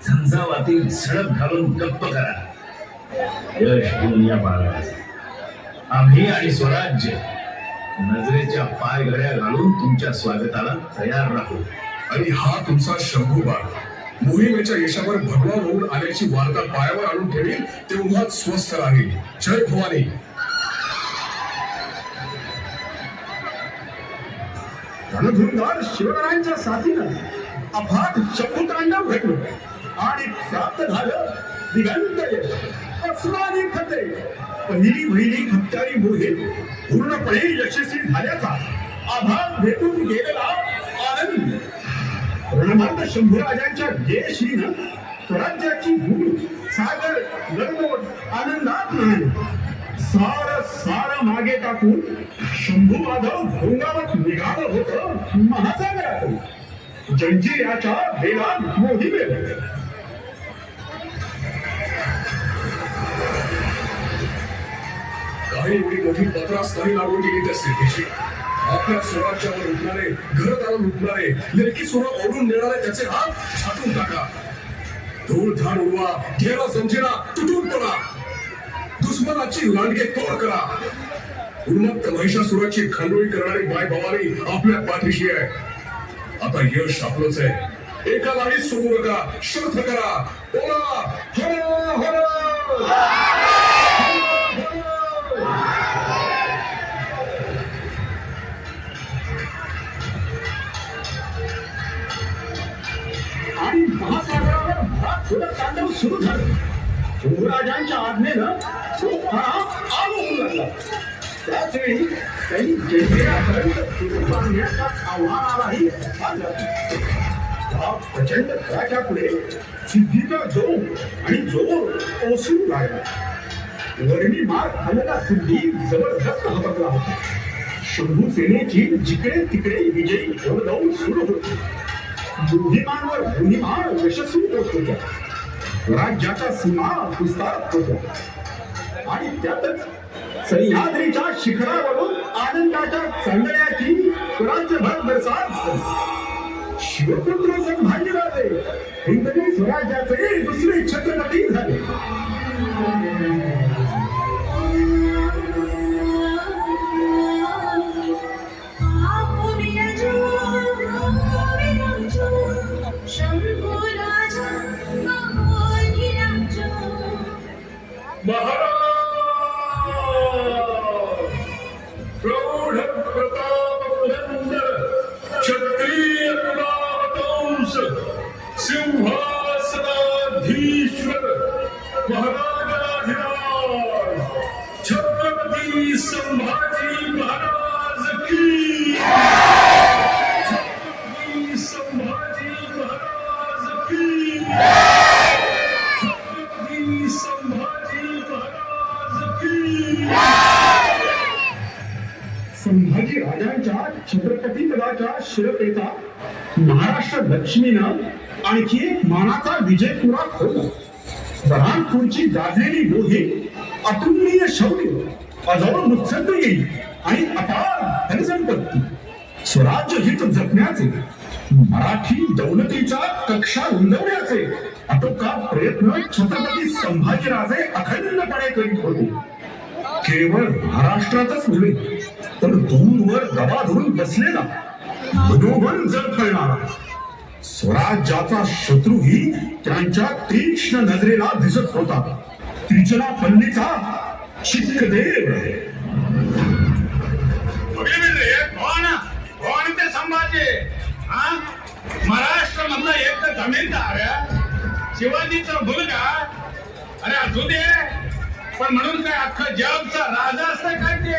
झंझावातील झडप घालून गप्प करा. यश घेऊन या बाळास. आम्ही आणि स्वराज्य नजरेच्या पाय घड्या घालून तुमच्या स्वागताला तयार राहू. आणि हा तुमचा शंभू बाळ मोहिमेच्या यशावर भगवा होऊन आल्याची वार्ता पायावर आणून ठेवील तेव्हाच स्वस्थ राहील. जय भवानी. रणधुरदार शिवरायांच्या साथीनं अफाट शत्रुतांडव घडलं आणि प्राप्त झालं दिगंत यश. अस्मानी फते पहिली हत्यारी मोहीम पूर्णपणे यशस्वी झाल्याचा आभार भेटून गेलेला आनंद. रणमंत शंभूराजांच्या जयश्रीनं स्वराज्याची भूमी सागर गडगोट आनंदात नाही. सार मागे टाकून शंभू माधव भोंगावत निघालं होतं महासागरातून जंजिऱ्याच्या वेगात मोहिमेत. काही एवढी मोठी पत्रास नाही लागून गेली त्या स्थितीची. आपल्या स्वराज्यावर उठणारे घरदारावर उठणारे लेखी सोनं ओढून नेणारे त्याचे हात छाटून टाका. धूळ धाड उडवा, घेरा जंजिरा तुटून पडा. दुश्मनाची लांडगे तोड करा. उन्मत्त महिषासुराची खंडोळी करणारी माय भवानी आपल्या पाठीशी आहे. आता यश आपलंच आहे. एकालाही सोडू नका. शर्थ करा. बोला हरा हरा. आणि महासागरावर भरात तांडव सुरू झालं. शंभूराजांच्या आज्ञेनं तो आलो होऊ लागला. त्याचवेळी त्यांनी जंजिऱ्यापर्यंत सुरू बांधण्याचा आव्हानालाही प्रचंड खराच्या पुढे सिद्धीचा आणि जोर ओसरू लागला. वर्णी मार खाल्लेला सिद्धी जबरदस्त हबकला होता. शंभू सेनेची जिकडे तिकडे विजयी दौड सुरू होती. बुद्धिमानवर बुद्धिमान यशस्वी होत होत्या. राज्याच्या सीमा विस्तारत होत्या आणि त्यातच सह्याद्रीच्या शिखरावरून आनंदाच्या चांदण्याची राज्यभर बरसात झाली. शिवपुत्र संभाजीराजे हिंदवी स्वराज्याचे दुसरे छत्रपती झाले. प्रौढ प्रताप पुरंदर क्षत्रिय कुलावतंस सिंहासनाधीश्वर महाराजाधिराज छत्रपती संभाजी महाराज की. छत्रपती संभाजी महाराज की. छत्रपती संभाजी महाराज की. संभाजी राजांच्या छत्रपती पदाच्या शिरपेचा महाराष्ट्र लक्ष्मीनं आणखी एक मानाचा विजय पुरा ठेवला. बऱ्हाणपूरची गाजलेली मोहीम अतुलनीय शौर्य, अजोड मुत्सद्दी येईल आणि अपार धनसंपत्ती, स्वराज्य हित जपण्याचे, मराठी दौलतीच्या कक्षा रुंदवण्याचे आटोकाट प्रयत्न छत्रपती संभाजीराजे अखंडपणे करीत होते. केवळ महाराष्ट्रातच नव्हे तर दूरवर दबा धरून बसलेला मनोबल जळफळणारा स्वराज्याचा शत्रूही त्यांच्या तीक्ष्ण नजरेला दिसत होता. त्रिचनापल्लीचा चिक्कदेव. ते संभाजी महाराष्ट्र मधला एक तर जमीनदार शिवाजीचा मुलगा. अरे असू दे, पण म्हणून काय अख्खं जगचा राजा असतं काय ते?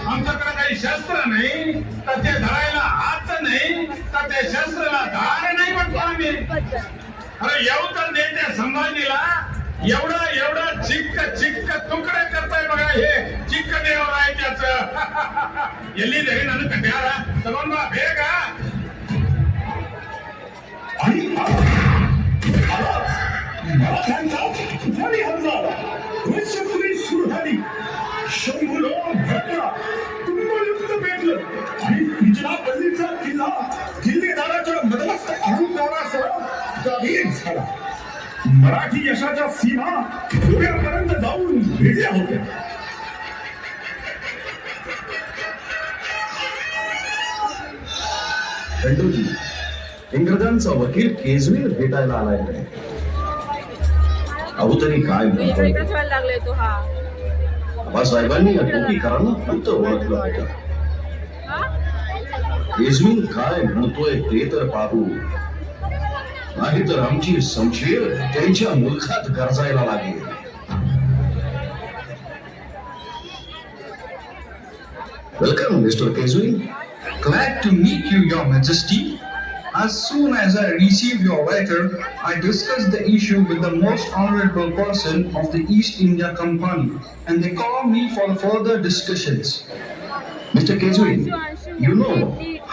आमच्याकडे काही शस्त्र नाही तर ते धरायला हात नाही तर ते शस्त्राला धार नाही म्हणतो आम्ही. अरे येऊ तर देते संभाजीला एवढं चिक्क तुकडे करताय बघा. हे चिक्क देवर आहे त्याच एल्ली देही नन कट्यारा तमन्ना बेगा. आणि मराठ्यांचा तुफानी हल्ला वर्षपुरी सुरू झाली. शंभूला भडकला, तुंबयुक्त पेटलं आणि त्रिचनापल्लीचा किल्ला किल्लेदाराच्या मदमस्त अहंकारासह गाभीर झाला. झाला. मराठी यशाच्या सीमा पुण्यापर्यंत जाऊन भिडल्या होत्या. खंडूजी, इंग्रजांचा वकील केजवेल भेटायला आलाय म्हणे. अहो तरी काय म्हणतोय? इकडेच व्हायला लागलाय तो हा. बाबासाहेबांनी या टोपीकरांना नव्हतं ओळखलं होतं. हा? केजवेल काय म्हणतोय ते तर पाहू, नाही तर आमची समशेर त्यांच्या मुलखात गरजायला लागेल. वेलकम मिस्टर केजवेल. Glad to meet you, Your Majesty. As soon as I received your letter, I discussed the issue with the most honorable person of the East India Company, and they called me for further discussions. Mr. Kejwin, you know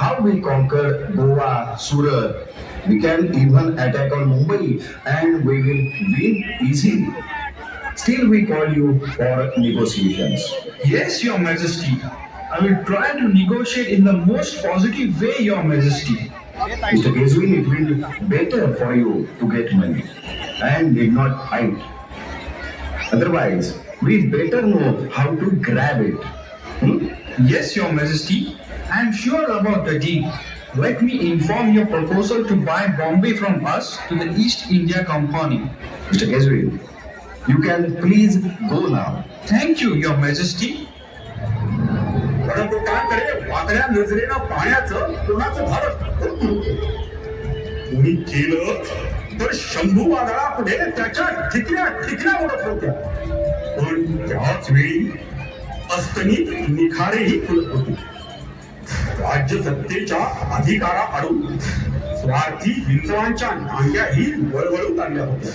how we conquered Goa, Surat. We can even attack on Mumbai and we will win easily. Still we call you for negotiations. Yes, Your Majesty. I will try to negotiate in the most positive way, Your Majesty. Mr. Kejwin, it will be better for you to get money and did not hide. Otherwise, we better know how to grab it. Yes, Your Majesty. I am sure about the deal. Let me inform your proposal to buy Bombay from us to the East India Company. Mr. Kejwin, you can please go now. Thank you, Your Majesty. परंतु काय करे, वाकड्या नजरेनं पाण्याचं कोणाचं भारत कोणी केलं तर शंभू वादळा पुढे त्याच्या ठिकऱ्या ठिकऱ्या ओढत होत्या. पण त्याच वेळी अस्तनीत निखारेही फुलत होते. राज्य सत्तेच्या अधिकाराआडून स्वार्थी हिंसवांच्या नांग्याही वळवळून आणल्या होत्या.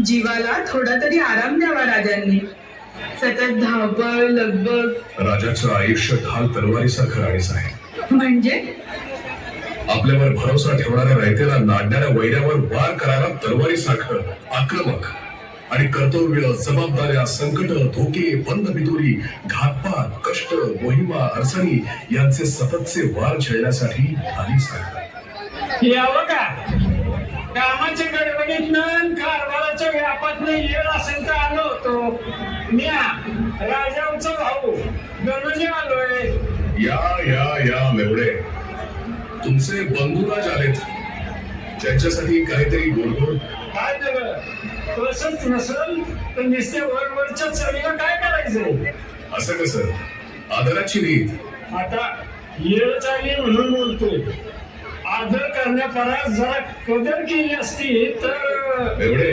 जीवाला थोडा तरी आराम द्यावा राजांनी. सतत धावपळ लगबग. राजाचं आयुष्य ढाल तलवारीसारखं राणीच आहे. म्हणजे आपल्यावर भरोसा ठेवणाऱ्या रयतेला नाडणाऱ्या वैऱ्यावर वार करायला तलवारीसारखं आक्रमक आणि कर्तव्य, जबाबदाऱ्या, संकट, धोके, बंद बिदोरी, घातपात, कष्ट, मोहिमा, अडचणी यांचे सततचे वार झेलण्यासाठी आलीसारखं. यावं का कामाच्या गडबडीतनं कारभाराच्या व्यापातनं येळ असेल तर आलो होतो. म्या राजाचा भाऊ गणूजी आलोय. या मेवडे, तुमचे बंधुराज आलेत. त्यांच्यासाठी काहीतरी गोडगोड. काय झालं तसंच नसल तर नुसत्या वरवरच्या चवीला काय करायचं. असं कसं? आदराची रीत. आता येळ चालली म्हणून बोलतोय. आदर करण्यापरास जरा कदर केली असती तर. मेवडे,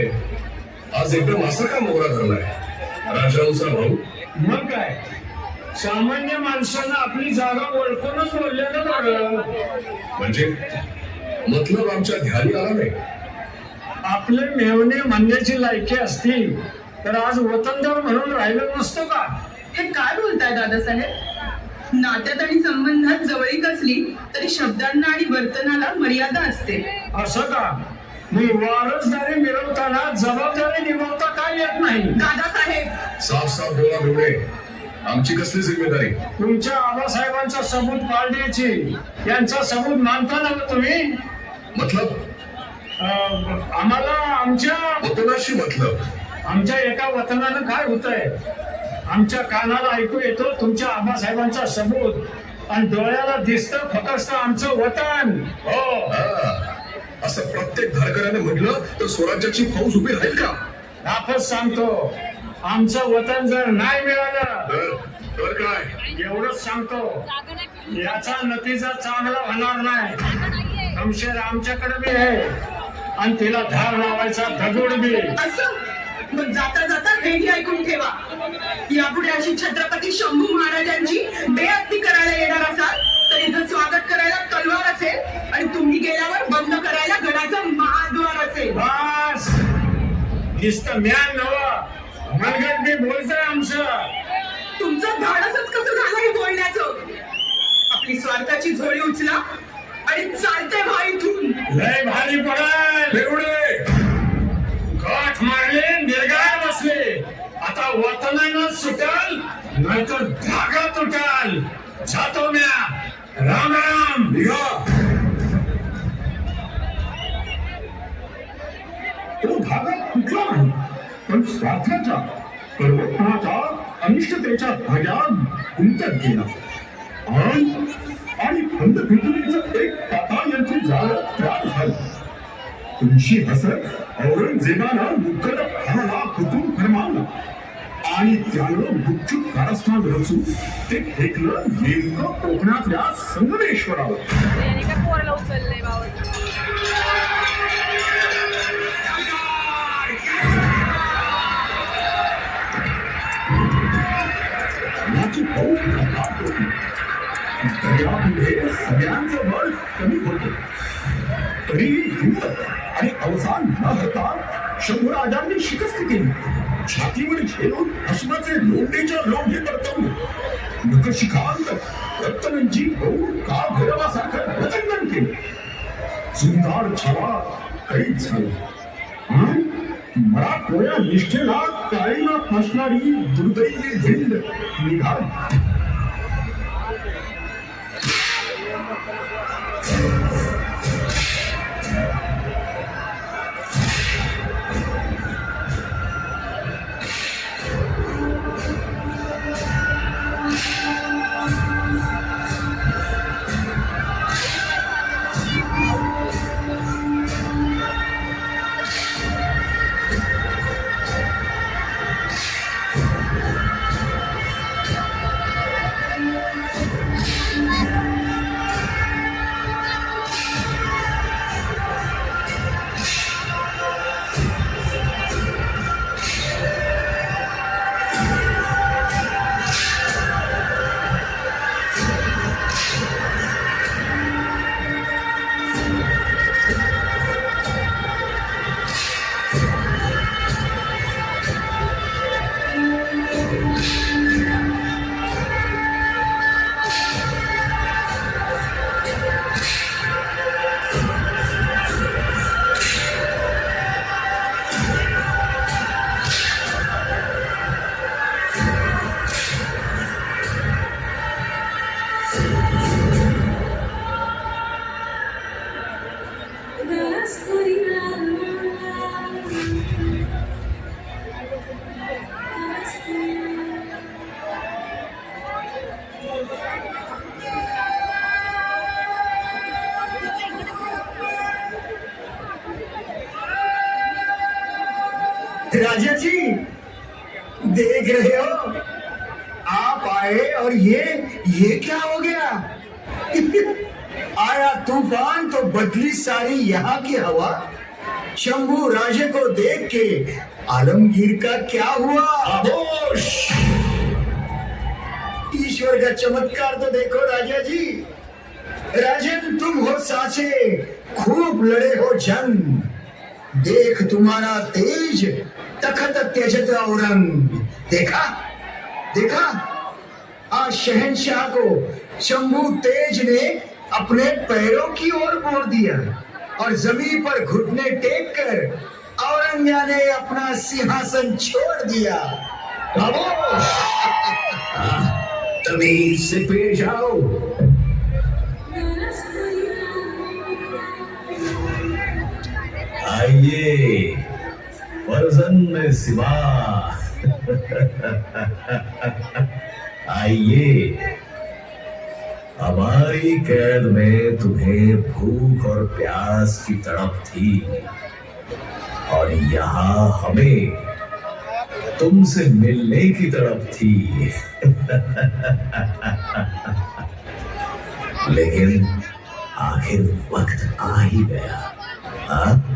आज एकदम असं का मोहरा धरलाय? राजाचा भाऊ मग काय, सामान्य माणसानं आपली जागा ओळखूनच बोललेलं बरं. म्हणजे मतलब आमच्या ध्यानी आला नाही. आपले मेवणे म्हणण्याची लायकी असती तर आज वतनदार म्हणून राहिलं नसतो का. हे काय बोलताय दादासाहेब? नात्यात आणि संबंधात जवळीक असली तरी शब्दांना आणि वर्तनाला मर्यादा असते. असं का? मी वारसदारी मिळवताना जबाबदारी निभावता काय येत नाही. दादासाहेब साफ साफ बोला मेवडे, आमची कसली जिम्मेदारी? तुमच्या आबासाहेबांचा सबूत पाळण्याची. यांचा सबूत मानता ना तुम्ही? मतलब आम्हाला आमच्या वतनाशी मतलब. आमच्या एका वतनानं काय होतंय, आमच्या कानाला ऐकू येतो तुमच्या आबासाहेबांचा सबूत आणि डोळ्याला दिसतं फक्त आमचं वतन. हो, असं प्रत्येक धारकऱ्याने म्हटलं तर स्वराज्याची फौज उभी राहील का? दाखच सांगतो, आमचं वतन जर नाही मिळालं तर काय? एवढंच सांगतो, याचा नतीजा चांगला होणार नाही. शमशेर आमच्याकडे बी आहे आणि तिला धार लावायचा दगड बी. असं मग जाता जाता हेही ऐकून ठेवा, यापुढे अशी छत्रपती शंभू महाराजांची बेअदबी करायला येणार असाल तर इथं स्वागत करायला तलवार असेल आणि तुम्ही गेल्यावर बंद करायला गडाचं महाद्वार असेल. बस नुसतं म्यान नवं मनगट बी बोलतंय आमचं. तुमचं धाडसच कसं झालं हे बोलण्याचं? आपली स्वार्थाची झोळी उचला आणि चालते व्हा इथून. लय भारी पडेल. एवढे गाठ मारले, निर्गार बसले. आता वतनानं सुटल नाहीतर धागा तुटल. जातो म्या. राम राम. निघा. तो धागा तुटला नाही, पण स्वार्थाच्या पर्वतपणाच्या अनिष्टतेच्या धाग्यात गुंतत गेला. आणि बंद फिटुरीचं एक पाताळांची जाळ तयार झालं. तुमची हसत औरंगजेबानं मुकदखानाला कुटुंब फरमावलं आणि त्यानं गुपचूप कारस्थान रचून ते फेकलं नेमकं कोकणातल्या संगमेश्वरावर. याने काय पोराला उचललंय बाबा. याची पाऊस घात होती. दर्यापुढे सगळ्यांचं बळ कमी होतं. तरीही हिंमत आणि अवसान न होता शंभूराजांनी शिकस्त केली. छातीवर झेलून भस्माचे लोंढेच्या लोंढे परतवले. नखशिखांत रक्तरंजित होऊन का भैरवासारखं प्रचंडन केलं. सुंदर छावा कैद झाला आणि मराठमोळ्या निष्ठेला काळीला फासणारी दुर्दैवी भिंड निघाली. राजा जी देख रहे हो, आप आए और ये क्या हो गया? आया तूफान तो बदली सारी यहाँ की हवा। शंभू राजे को देख के आलमगीर का क्या हुआ? खामोश. ईश्वर का चमत्कार तो देखो राजा जी। राजन तुम हो साचे, खूब लड़े हो जंग, देख तुम्हारा तेज तखत त्यजत औरंग। देखा देखा, आज शहंशाह को शंभू तेज ने अपने पैरों की ओर मोड़ दिया और जमीन पर घुटने टेक कर औरंगिया ने अपना सिंहासन छोड़ दिया। खामोश. तमीज से पेश आओ. आइए प्रसन्न सिवा. आइए, हमारी कैद में तुम्हें भूख और प्यास की तड़प थी और यहाँ हमें तुमसे मिलने की तड़प थी. लेकिन आखिर वक्त आ ही गया. हाँ?